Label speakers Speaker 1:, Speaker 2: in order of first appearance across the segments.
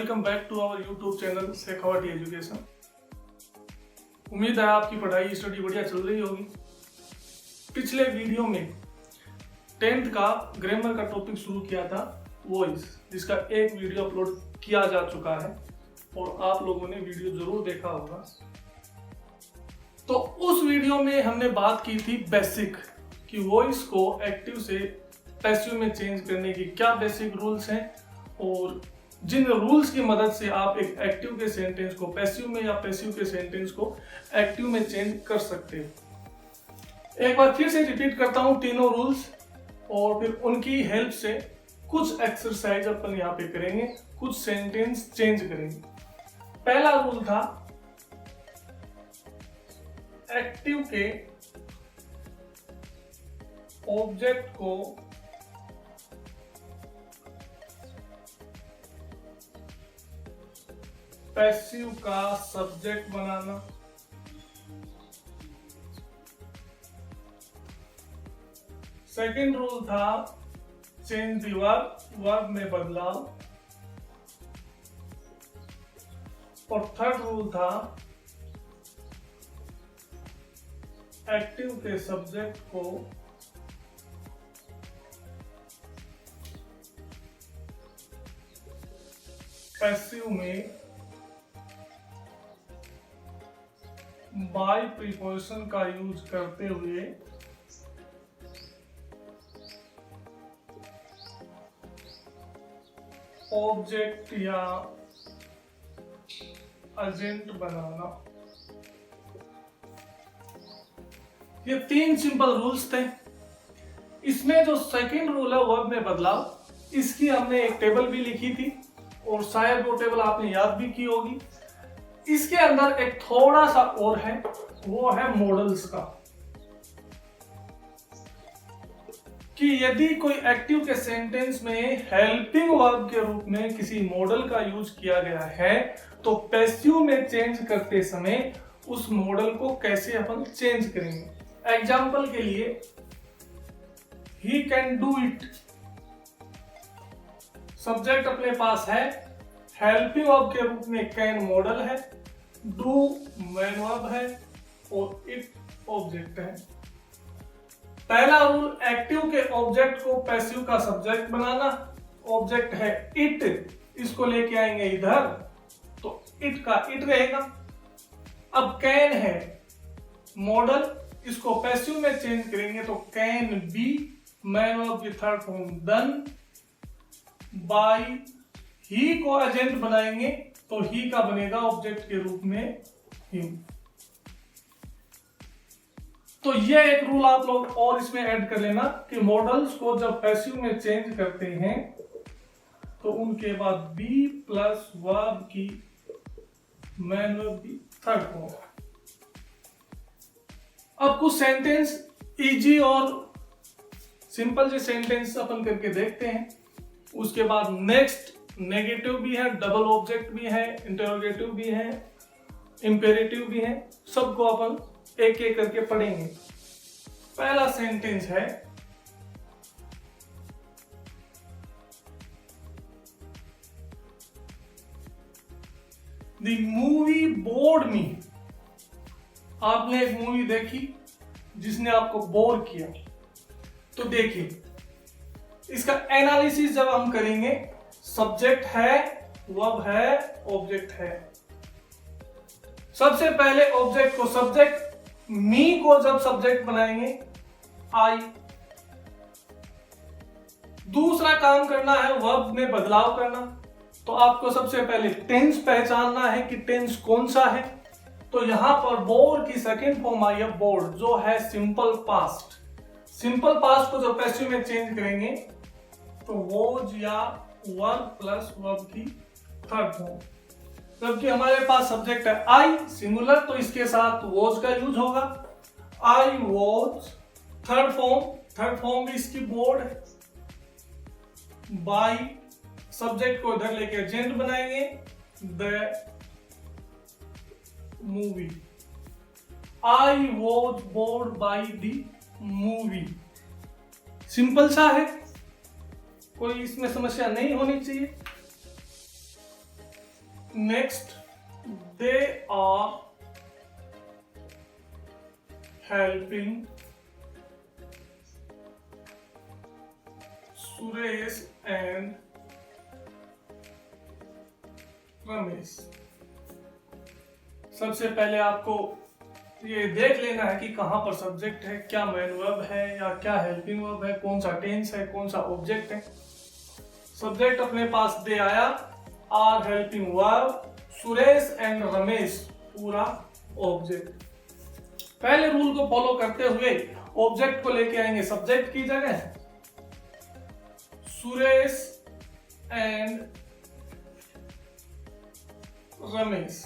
Speaker 1: Welcome back to our YouTube channel Shekhawati education. उम्मीद है आपकी पढ़ाई स्टडी बढ़िया चल रही होगी। पिछले वीडियो में 10th का ग्रामर का टॉपिक शुरू किया था वॉइस, जिसका एक वीडियो अपलोड किया जा चुका है और आप लोगों ने वीडियो जरूर देखा होगा। तो उस वीडियो में हमने बात की थी बेसिक कि वॉइस को एक्टिव से पैसिव में चेंज करने की क्या बेसिक रूल्स हैं और जिन रूल्स की मदद से आप एक एक्टिव के सेंटेंस को पैसिव में या पैसिव के सेंटेंस को एक्टिव में चेंज कर सकते हो। एक बार फिर से रिपीट करता हूं तीनों रूल्स और फिर उनकी हेल्प से कुछ एक्सरसाइज अपन यहाँ पे करेंगे, कुछ सेंटेंस चेंज करेंगे। पहला रूल था एक्टिव के ऑब्जेक्ट को पैसिव का सब्जेक्ट बनाना। सेकंड रूल था चेंज द वर्ब में बदलाव। और थर्ड रूल था एक्टिव के सब्जेक्ट को पैसिव में बाय प्रीपोजिशन का यूज करते हुए ऑब्जेक्ट या एजेंट बनाना। ये तीन सिंपल रूल्स थे। इसमें जो सेकंड रूल है वर्ब में बदलाव, इसकी हमने एक टेबल भी लिखी थी और शायद वो टेबल आपने याद भी की होगी। इसके अंदर एक थोड़ा सा और है, वो है मॉडल्स का, कि यदि कोई एक्टिव के सेंटेंस में हेल्पिंग वर्ब के रूप में किसी मॉडल का यूज किया गया है तो पैसिव में चेंज करते समय उस मॉडल को कैसे अपन चेंज करेंगे। एग्जाम्पल के लिए he can do it, subject अपने पास है, हेल्पिंग वर्ब के रूप में कैन मॉडल है, डू मैन वर्ब है और इट ऑब्जेक्ट है। पहला रूल एक्टिव के ऑब्जेक्ट को पैसिव का सब्जेक्ट बनाना। ऑब्जेक्ट है इट, इसको लेके आएंगे इधर तो इट का इट रहेगा। अब कैन है मॉडल, इसको पैसिव में चेंज करेंगे तो कैन बी, मैन वर्ब की थर्ड फॉर्म डन। बाय ही को एजेंट बनाएंगे तो ही का बनेगा ऑब्जेक्ट के रूप में हिम। तो ये एक रूल आप लोग और इसमें ऐड कर लेना कि मॉडल्स को जब पैसिव में चेंज करते हैं तो उनके बाद बी प्लस वर्ब की मैन वर्ब की थर्ड फॉर्म। अब कुछ सेंटेंस इजी और सिंपल से सेंटेंस अपन करके देखते हैं। उसके बाद नेक्स्ट नेगेटिव भी है, डबल ऑब्जेक्ट भी है, इंटरोगेटिव भी है, इंपेरेटिव भी है, सबको अपन एक एक करके पढ़ेंगे। पहला सेंटेंस है द मूवी बोर्ड मी। आपने एक मूवी देखी जिसने आपको बोर किया, तो देखिए इसका एनालिसिस जब हम करेंगे, सब्जेक्ट है, वर्ब है, ऑब्जेक्ट है। सबसे पहले ऑब्जेक्ट को सब्जेक्ट, मी को जब सब्जेक्ट बनाएंगे आई। दूसरा काम करना है वर्ब में बदलाव करना, तो आपको सबसे पहले टेंस पहचानना है कि टेंस कौन सा है। तो यहां पर बोर की सेकंड फॉर्म आई है बोर्ड, जो है सिंपल पास्ट। सिंपल पास्ट को जब पैसिव में चेंज करेंगे तो वॉज या वर्ब प्लस वर्ब की थर्ड फॉर्म। जबकि हमारे पास सब्जेक्ट है आई सिंगुलर, तो इसके साथ वॉज का यूज होगा। आई वॉज थर्ड फॉर्म भी इसकी बोर्ड है। बाय सब्जेक्ट को इधर लेके एजेंट बनाएंगे, the movie. I was bored by the movie. Simple सा है, कोई इसमें समस्या नहीं होनी चाहिए। Next, they are helping Suresh and Ramesh. सबसे पहले आपको ये देख लेना है कि कहां पर सब्जेक्ट है, क्या मेन वर्ब है या क्या हेल्पिंग वर्ब है, कौन सा टेंस है, कौन सा ऑब्जेक्ट है। सब्जेक्ट अपने पास दे आया, are helping verb, Suresh and Ramesh पूरा ऑब्जेक्ट। पहले रूल को फॉलो करते हुए ऑब्जेक्ट को लेके आएंगे सब्जेक्ट की जगह, सुरेश एंड रमेश।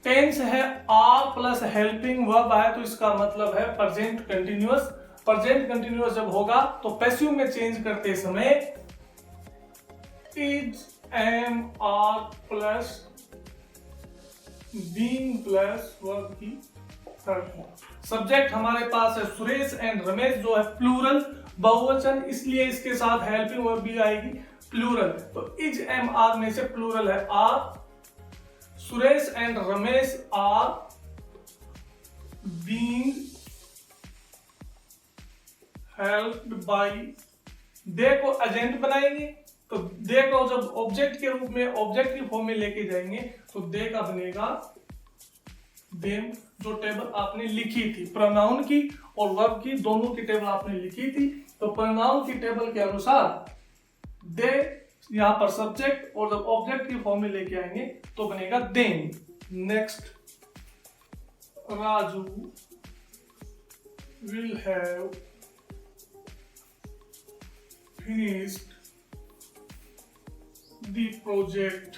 Speaker 1: टेंस है आर प्लस हेल्पिंग वर्ब है, तो इसका मतलब है प्रेजेंट कंटिन्यूअस। प्रेजेंट कंटिन्यूअस जब होगा तो पैसिव में चेंज करते समय is, am, are plus being plus verb की थर्ड फॉर्म। सब्जेक्ट हमारे पास है सुरेश एंड रमेश, जो है प्लूरल बहुवचन, इसलिए इसके साथ हेल्पिंग वर्ब भी आएगी प्लूरल। तो इज, एम, आर में से प्लूरल है are. Suresh and Ramesh are being helped by. They को एजेंट बनाएंगे, तो दे को जब ऑब्जेक्ट के रूप में ऑब्जेक्ट की फॉर्म में लेके जाएंगे तो दे का बनेगा देम, जो टेबल आपने लिखी थी प्रोनाउन की और वर्ब की, दोनों की टेबल आपने लिखी थी। तो प्रोनाउन की टेबल के अनुसार दे यहां पर सब्जेक्ट, और जब ऑब्जेक्ट की फॉर्म में लेके आएंगे तो बनेगा them. Next, Raju will have finished the project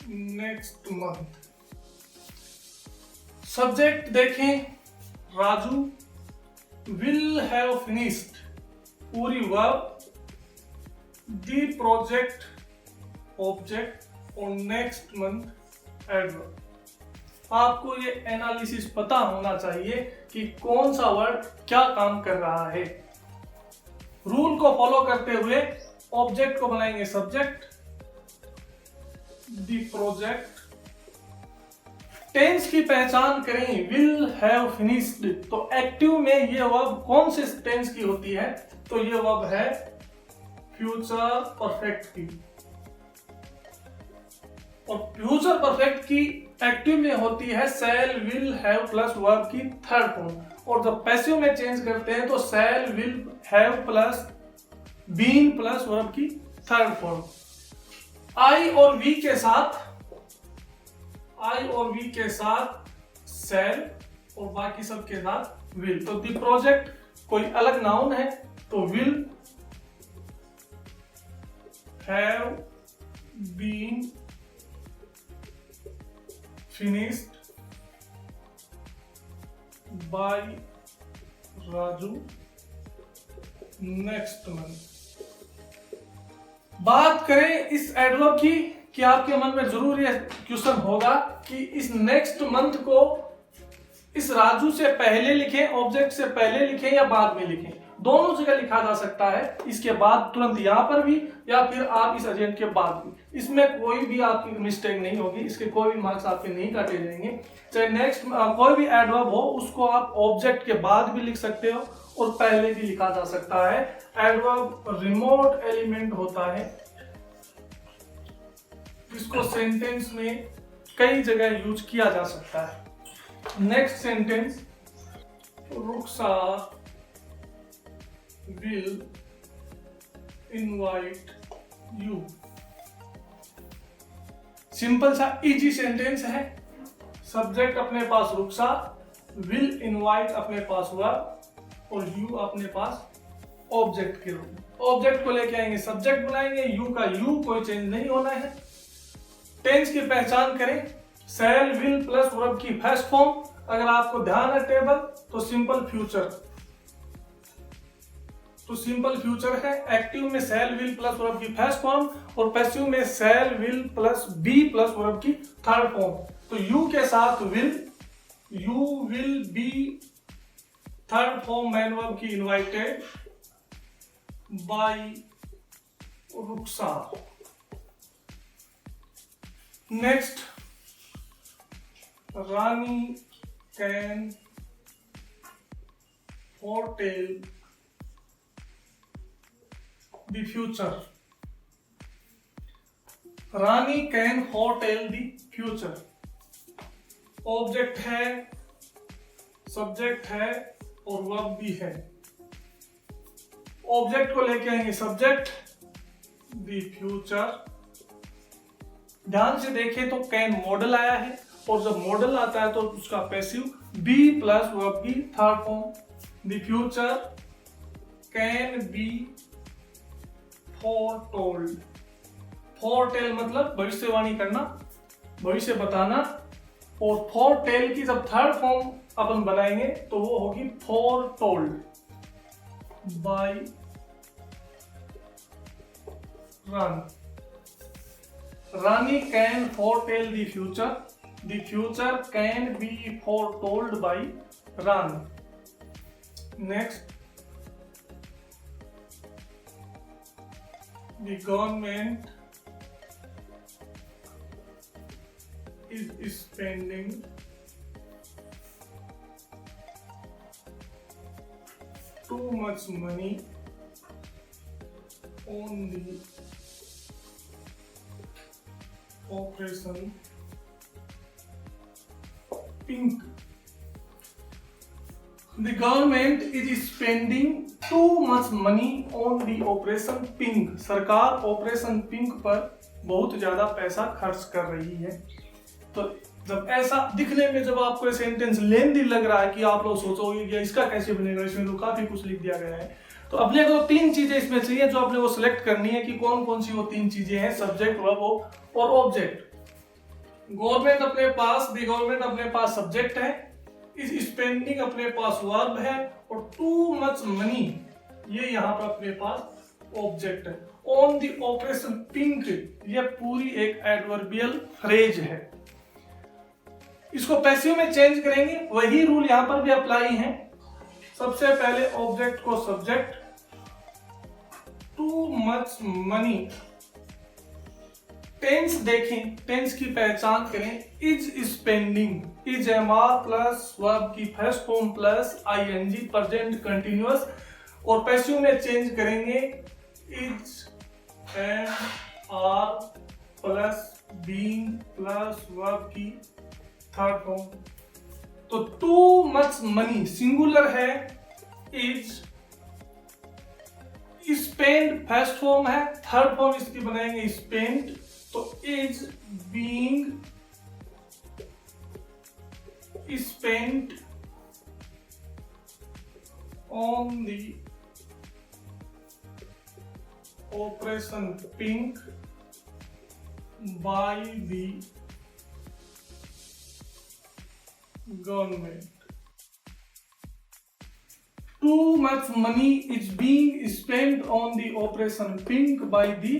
Speaker 1: next month. Subject देखें, राजू विल हैव फिनिश्ड पूरी वर्ब, द प्रोजेक्ट ऑब्जेक्ट और नेक्स्ट मंथ एडवर्ब। आपको ये एनालिसिस पता होना चाहिए कि कौन सा वर्ड क्या काम कर रहा है। रूल को फॉलो करते हुए ऑब्जेक्ट को बनाएंगे सब्जेक्ट, द प्रोजेक्ट। टेंस की पहचान करें, विल हैव फिनिश्ड, तो एक्टिव में ये वर्ब कौन से टेंस की होती है, तो ये वर्ब है फ्यूचर परफेक्ट की। और फ्यूचर परफेक्ट की एक्टिव में होती है shall, will, have plus verb की थर्ड फॉर्म। और जब पैसिव में चेंज करते हैं तो shall, will, have plus been plus verb की थर्ड फॉर्म। आई और वी के साथ, आई और वी के साथ शैल और बाकी सब के साथ विल। तो द प्रोजेक्ट कोई अलग नाउन है तो will have been finished by Raju next month. बात करें इस एडवर्ब की, कि आपके मन में जरूर यह क्वेश्चन होगा कि इस नेक्स्ट मंथ को इस राजू से पहले लिखें, ऑब्जेक्ट से पहले लिखें या बाद में लिखें। दोनों जगह लिखा जा सकता है, इसके बाद तुरंत यहां पर भी या फिर आप इस एजेंट के बाद भी। इसमें कोई भी आपकी मिस्टेक नहीं होगी, इसके कोई भी मार्क्स आपके नहीं काटे जाएंगे। चाहे नेक्स्ट कोई भी एडवर्ब हो उसको आप ऑब्जेक्ट के बाद भी लिख सकते हो और पहले भी लिखा जा सकता है। एडवर्ब रिमोट एलिमेंट होता है, इसको सेंटेंस में कई जगह यूज किया जा सकता है। Next sentence, Rukhsar will invite you। Simple सा इजी सेंटेंस है। सब्जेक्ट अपने पास रुखसार, विल इनवाइट अपने पास हुआ और यू अपने पास ऑब्जेक्ट के रूप में। ऑब्जेक्ट को लेके आएंगे, सब्जेक्ट बनाएंगे, यू का यू कोई चेंज नहीं होना है। टेंस की पहचान करें, शैल, विल प्लस वर्ब की फर्स्ट फॉर्म। अगर आपको ध्यान है टेबल तो सिंपल फ्यूचर, तो सिंपल फ्यूचर है। एक्टिव में शैल, विल प्लस वर्ब की फर्स्ट फॉर्म और पैसिव में shall, will plus be plus verb की थर्ड फॉर्म। तो यू के साथ will, you will be third form main verb की invited by Rukhsar. Next, Rani can foretell the future। Rani can foretell the future। Object है, subject है और verb भी है। ऑब्जेक्ट को लेके आएंगे सब्जेक्ट, द फ्यूचर। ध्यान से देखें तो कैन मॉडल आया है, और जब मॉडल आता है तो उसका पैसिव बी प्लस वर्ब की third form. The future can be foretold. Foretell मतलब भविष्यवाणी करना, भविष्य बताना। और फोरटेल की जब थर्ड फॉर्म अपन बनाएंगे तो वो होगी foretold by Rani. Rani can foretell the future. The future can be foretold by Rani. Next, the government is spending too much money on the Operation Pink। The government is spending too much money on the Operation Pink। सरकार operation pink पर बहुत ज्यादा पैसा खर्च कर रही है। तो जब ऐसा दिखने में जब आपको सेंटेंस लेंदी लग रहा है कि आप लोग सोचोगे कि इसका कैसे बनेगा, इसमें तो काफी कुछ लिख दिया गया है, तो अपने को तीन चीजें इसमें चाहिए जो अपने को सिलेक्ट करनी है कि कौन कौन सी वो तीन चीजें हैं, सब्जेक्ट, वर्ब और ऑब्जेक्ट। गवर्नमेंट अपने पास, द गवर्नमेंट अपने पास सब्जेक्ट है, इस स्पेंडिंग अपने पास वर्ब है, और टू मच मनी ये यहाँ पर अपने पास ऑब्जेक्ट है। ऑन द ऑपरेशन पिंक ये पूरी एक एडवर्बियल फ्रेज है। इसको पैसिव में चेंज करेंगे, वही रूल यहां पर भी अप्लाई है। सबसे पहले ऑब्जेक्ट को subject, too much money. Tense देखें, टेंस की पहचान करें, is spending, is am are plus verb की first form plus ING present continuous, और पैसिव में चेंज करेंगे is am are plus being plus verb की थर्ड फॉर्म। तो टू मच मनी सिंगुलर है, इज स्पेंड फर्स्ट फॉर्म है, third form इसकी बनाएंगे स्पेंड, तो is being spent on the operation pink by the government। Too much money is being spent on the Operation Pink by the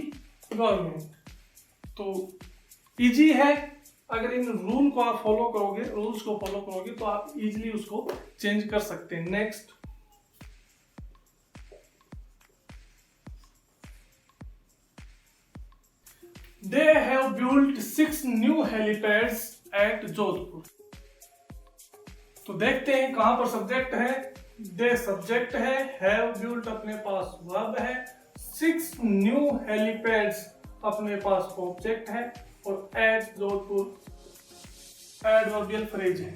Speaker 1: government। तो easy है, अगर in rule को आप follow करोगे, रूल्स को फॉलो करोगे तो आप इजीली उसको चेंज कर सकते हैं। Next, they have built 6 new helipads at Jodhpur. तो देखते हैं कहां पर सब्जेक्ट है, दे सब्जेक्ट है, हैव बिल्ट अपने पास वर्ब है, 6 न्यू हेलीपैड्स अपने पास ऑब्जेक्ट है, और एट जोधपुर एडवर्बियल फ्रेज है।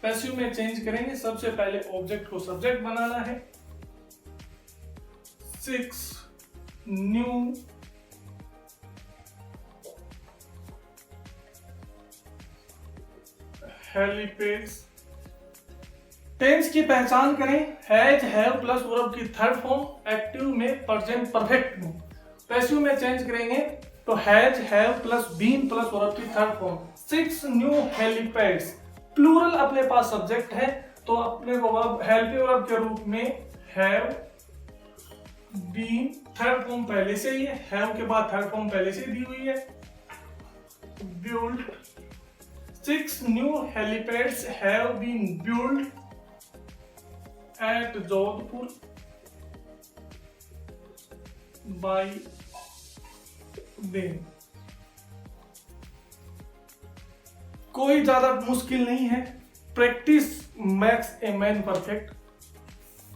Speaker 1: पैसिव में चेंज करेंगे, सबसे पहले ऑब्जेक्ट को सब्जेक्ट बनाना है, 6 न्यू हेलीपैड्स। टेंस की पहचान करें, हैज, हैव प्लस वर्ब की थर्ड फॉर्म, एक्टिव में, प्रेजेंट परफेक्ट में। पैसिव में चेंज करेंगे तो has, have plus been plus verb की third form. 6 new helipads, plural अपने पास सब्जेक्ट है, तो अपने को वर्ब हेल्पिंग वर्ब के रूप में हैव, बीन, थर्ड फॉर्म पहले से ही है, हैव के बाद थर्ड फॉर्म पहले से दी हुई है, built 6 new helipads have been built at Jodhpur by दें। कोई ज्यादा मुश्किल नहीं है। Practice makes a man perfect.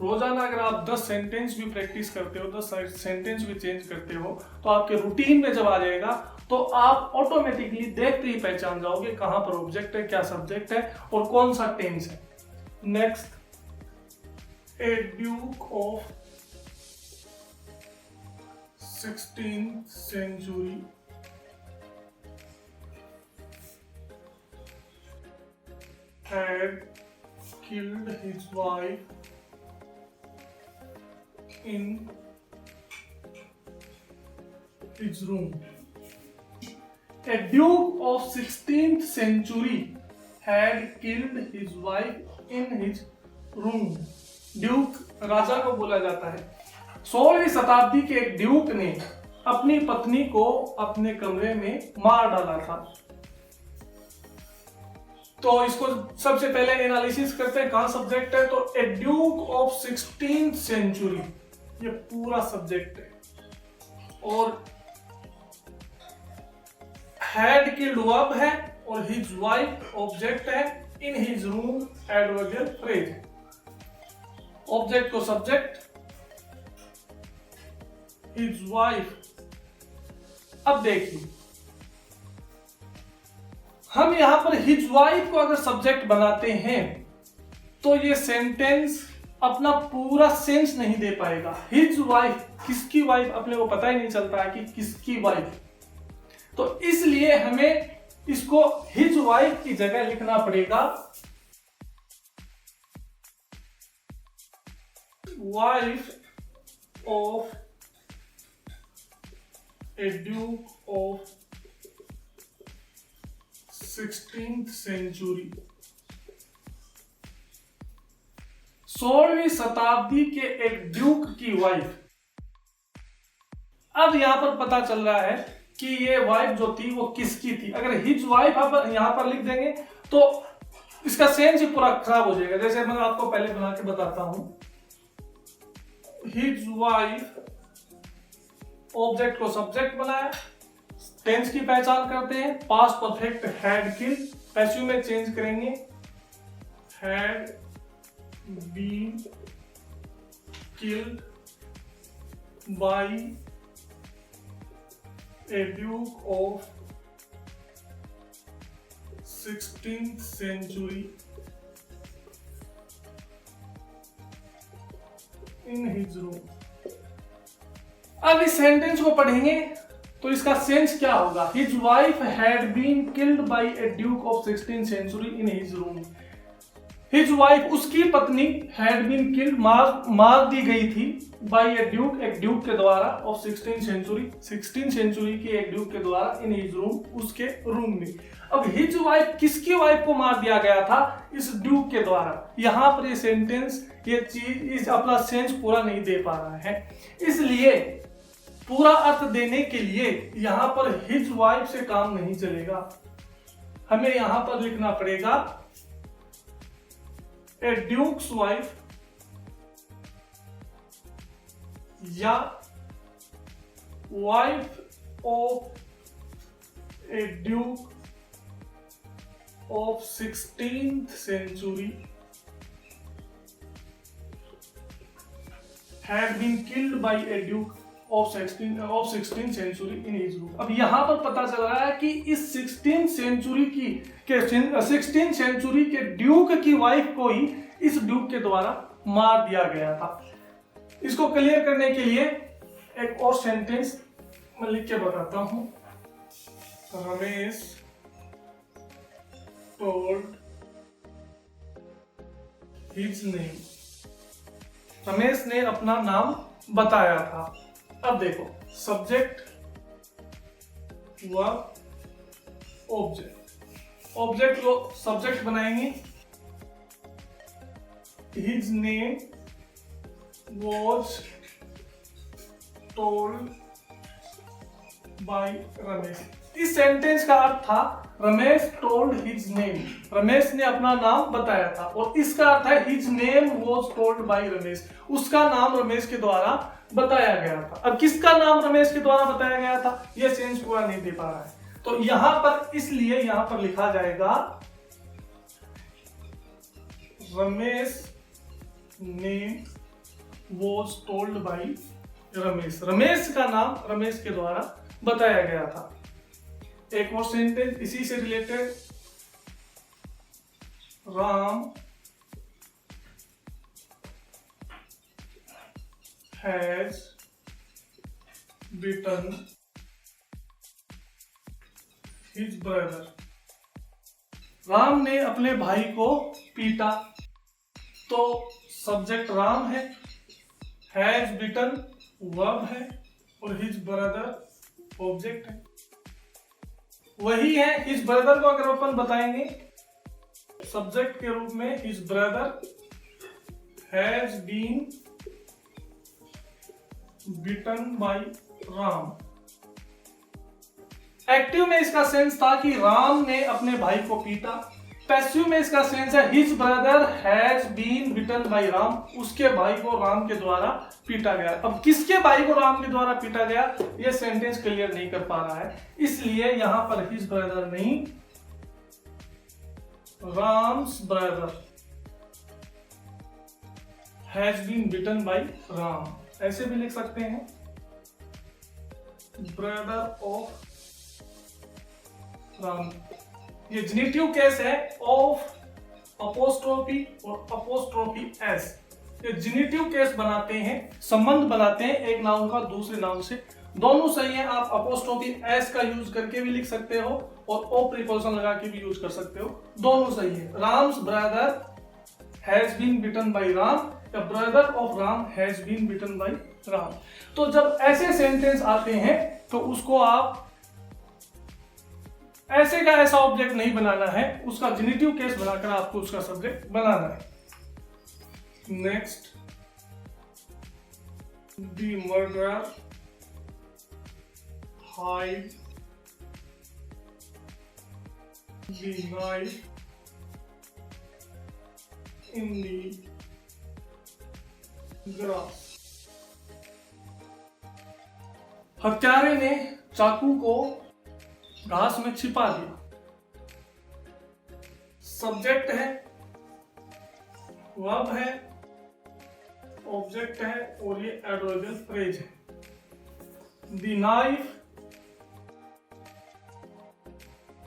Speaker 1: रोजाना अगर आप 10 सेंटेंस भी प्रैक्टिस करते हो, 10 सेंटेंस भी चेंज करते हो, तो आपके रूटीन में जब आ जाएगा तो आप ऑटोमेटिकली देखते ही पहचान जाओगे कहां पर ऑब्जेक्ट है, क्या सब्जेक्ट है और कौन सा टेंस है। Next, A duke of 16th century had killed his wife in his room. A duke of 16th century had killed his wife in his room. Duke राजा को बोला जाता है। 16वीं शताब्दी के एक ड्यूक ने अपनी पत्नी को अपने कमरे में मार डाला था। तो इसको सबसे पहले एनालिसिस करते हैं, कहां सब्जेक्ट है। तो ए ड्यूक ऑफ 16th सेंचुरी, ये पूरा सब्जेक्ट है। और हैड किल्ड वर्ब है और हिज वाइफ ऑब्जेक्ट है। इन his room adverbial phrase. Object को सब्जेक्ट, हिज वाइफ। अब देखिए, हम यहां पर हिज वाइफ को अगर सब्जेक्ट बनाते हैं तो ये सेंटेंस अपना पूरा सेंस नहीं दे पाएगा। हिज वाइफ, किसकी वाइफ, अपने को पता ही नहीं चलता है कि किसकी वाइफ। तो इसलिए हमें इसको हिज वाइफ की जगह लिखना पड़ेगा wife of a duke of 16th century. 16वीं शताब्दी के एक ड्यूक की वाइफ। अब यहां पर पता चल रहा है कि ये वाइफ जो थी वो किसकी थी। अगर हिज वाइफ यहां पर लिख देंगे तो इसका सेंस ही पूरा खराब हो जाएगा। जैसे मैं आपको पहले बना के बताता हूं, हिज वाइफ, ऑब्जेक्ट को सब्जेक्ट बनाया, टेंस की पहचान करते हैं। Past perfect had killed, passive में चेंज करेंगे, had been killed by a duke of 16th century in his room. अब इस सेंटेंस को पढ़ेंगे तो इसका सेंस क्या होगा। His wife had been killed by a duke of 16th century in his room. His wife, उसकी पत्नी, हैड बीन किल्ड, मार दी गई थी, बाय ए ड्यूक, एक ड्यूक के द्वारा, ऑफ 16th सेंचुरी की एक ड्यूक के द्वारा, इन हिज रूम, उसके रूम में। अब हिज वाइफ, किसकी वाइफ को मार दिया गया था, इस ड्यूक के द्वारा। यहां पर ये सेंटेंस, ये चीज इस अपना सेंस पूरा नहीं दे पा रहा है। इसलिए पूरा अर्थ देने के लिए यहां पर हिज वाइफ से काम नहीं चलेगा। हमें यहां पर लिखना पड़ेगा ए ड्यूक्स वाइफ या wife of a duke of 16th century had been killed by a duke of 16th century in his room. अब यहां पर पता चल रहा है कि इस 16th सेंचुरी के ड्यूक की वाइफ को ही इस ड्यूक के द्वारा मार दिया गया था। इसको क्लियर करने के लिए एक और सेंटेंस मैं लिख के बताता हूं। Ramesh told his name. Ramesh ने अपना नाम बताया था। अब देखो, सब्जेक्ट वर्ब ऑब्जेक्ट को सब्जेक्ट बनाएंगे। His name was told by Ramesh. इस सेंटेंस का अर्थ था Ramesh told his name, Ramesh ने अपना नाम बताया था। और इसका अर्थ है his name was told by Ramesh, उसका नाम रमेश के द्वारा बताया गया था। अब किसका नाम रमेश के द्वारा बताया गया था, यह सेंस पूरा नहीं दे पा रहा है, तो यहां पर इसलिए यहां पर लिखा जाएगा Ramesh name was told by Ramesh. Ramesh का नाम रमेश के द्वारा बताया गया था। एक और सेंटेंस इसी से related, Ram has beaten his brother. Ram ने अपने भाई को पीटा, तो सब्जेक्ट राम है, हैज बीटन वर्ब है और हिज ब्रदर ऑब्जेक्ट है। वही है हिज ब्रदर को अगर अपन बताएंगे सब्जेक्ट के रूप में, his brother has been beaten by Ram. Active में इसका सेंस था कि राम ने अपने भाई को पीटा। पैसिव में इसका सेंस है his brother has been beaten by Ram, उसके भाई को राम के द्वारा पीटा गया। अब किसके भाई को राम के द्वारा पीटा गया, यह सेंटेंस क्लियर नहीं कर पा रहा है, इसलिए यहां पर हिज ब्रदर नहीं, Ram's brother has been beaten by Ram, ऐसे भी लिख सकते हैं, ब्रदर ऑफ राम। ये जेनिटिव केस है ऑफ अपोस्ट्रोफी और अपोस्ट्रोफी एस। ये जेनिटिव केस बनाते हैं, संबंध बनाते हैं एक नाउन का दूसरे नाउन से, दोनों सही है। आप अपोस्ट्रोफी एस का यूज करके भी लिख सकते हो और ओ प्रीपोजिशन लगा के भी यूज कर सकते हो, दोनों सही है। Ram's brother has been beaten by Ram या brother of Ram has been beaten by Ram. तो जब ऐसे सेंटेंस आते हैं तो उसको आप ऐसे का ऐसा ऑब्जेक्ट नहीं बनाना है, उसका जेनिटिव केस बनाकर आपको उसका सब्जेक्ट बनाना है। Next, the murderer hide the knife in the grass. हत्यारे ने चाकू को घास में छिपा दिया। सब्जेक्ट है, वर्ब है, ऑब्जेक्ट है और ये एडवर्बियल फ्रेज है। The knife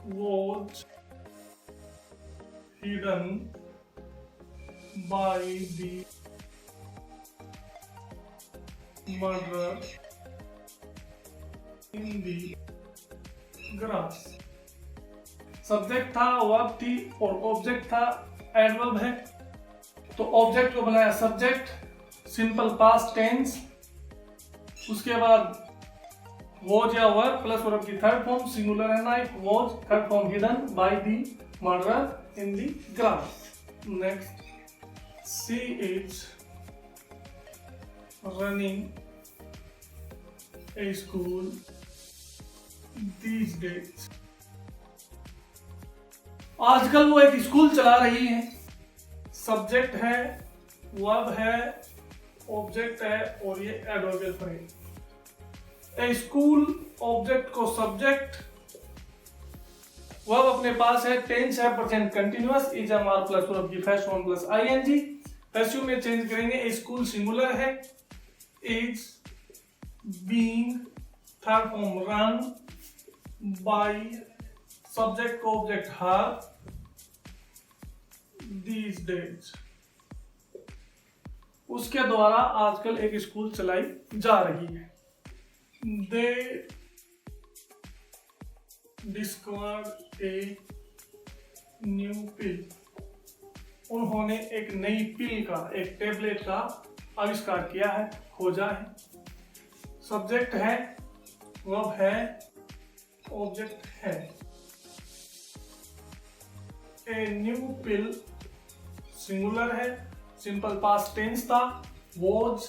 Speaker 1: was hidden by the murderer in the grass. Subject था, वर्ब थी और ऑब्जेक्ट था, एडवर्ब है, तो ऑब्जेक्ट को बनाया सब्जेक्ट, सिंपल पास्ट टेंस, उसके बाद वॉज या वर्ब प्लस वर्ब की थर्ड फॉर्म सिंगुलर है knife, was third form hidden by the murderer in the grass. Next, she is running A school these days। आजकल वो एक स्कूल चला रही है। सब्जेक्ट है, वर्ब है, ऑब्जेक्ट है और ये adverbial phrase. A school object को सब्जेक्ट, वर्ब अपने पास है, टेंस है present continuous, is am are plus verb की first form plus ING. Passive में चेंज करेंगे, ए स्कूल सिंगुलर है, is being third form run by subject को ऑब्जेक्ट हर these days। उसके द्वारा आजकल एक स्कूल चलाई जा रही है। They discovered a new pill। उन्होंने एक नई पिल का, एक टेबलेट का आविष्कार किया है, खोजा है। सब्जेक्ट है, वर्ब है, ऑब्जेक्ट है। ए न्यू पिल सिंगुलर है, सिंपल पास्ट टेंस था, was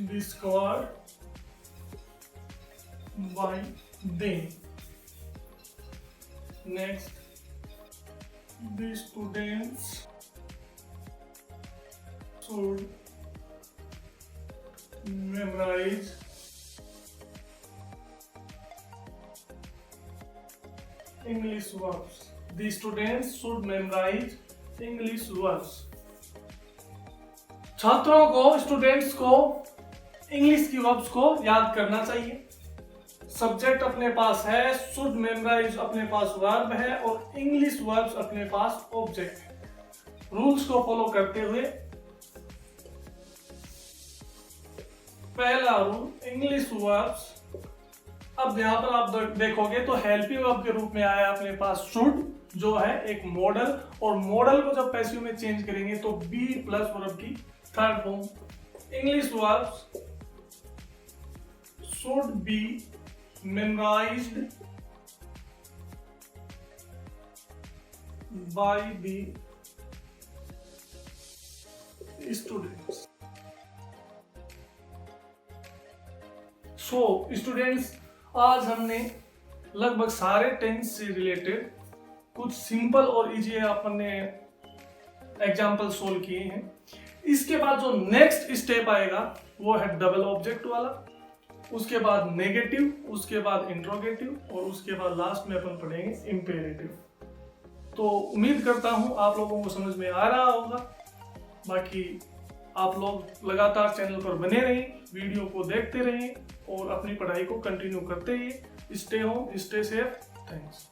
Speaker 1: discovered by them. Next, the students should memorize English verbs. The students should memorize English verbs. छात्रों को, स्टूडेंट्स को इंग्लिश की वर्ब्स को याद करना चाहिए। सब्जेक्ट अपने पास है, शुड मेमोराइज अपने पास वर्ब है और इंग्लिश वर्ब्स अपने पास ऑब्जेक्ट है। रूल्स को फॉलो करते हुए पहला रूल इंग्लिश वर्ब्स। अब यहाँ पर आप देखोगे तो हेल्पिंग वर्ब के रूप में आया अपने पास शुड, जो है एक मॉडल, और मॉडल को जब पैसिव में चेंज करेंगे तो बी प्लस वर्ब की third form. English verbs should be memorized by the students. So students, आज हमने लगभग सारे टेंस से रिलेटेड कुछ सिंपल और इजी अपने एग्जाम्पल सोल्व किए हैं। इसके बाद जो नेक्स्ट स्टेप आएगा वो है डबल ऑब्जेक्ट वाला, उसके बाद नेगेटिव, उसके बाद इंट्रोगेटिव और उसके बाद लास्ट में अपन पढ़ेंगे इंपेरेटिव। तो उम्मीद करता हूं आप लोगों को समझ में आ रहा होगा। बाकी आप लोग लगातार चैनल पर बने रहें, वीडियो को देखते रहें और अपनी पढ़ाई को कंटिन्यू करते रहिए। Stay home, stay safe. Thanks.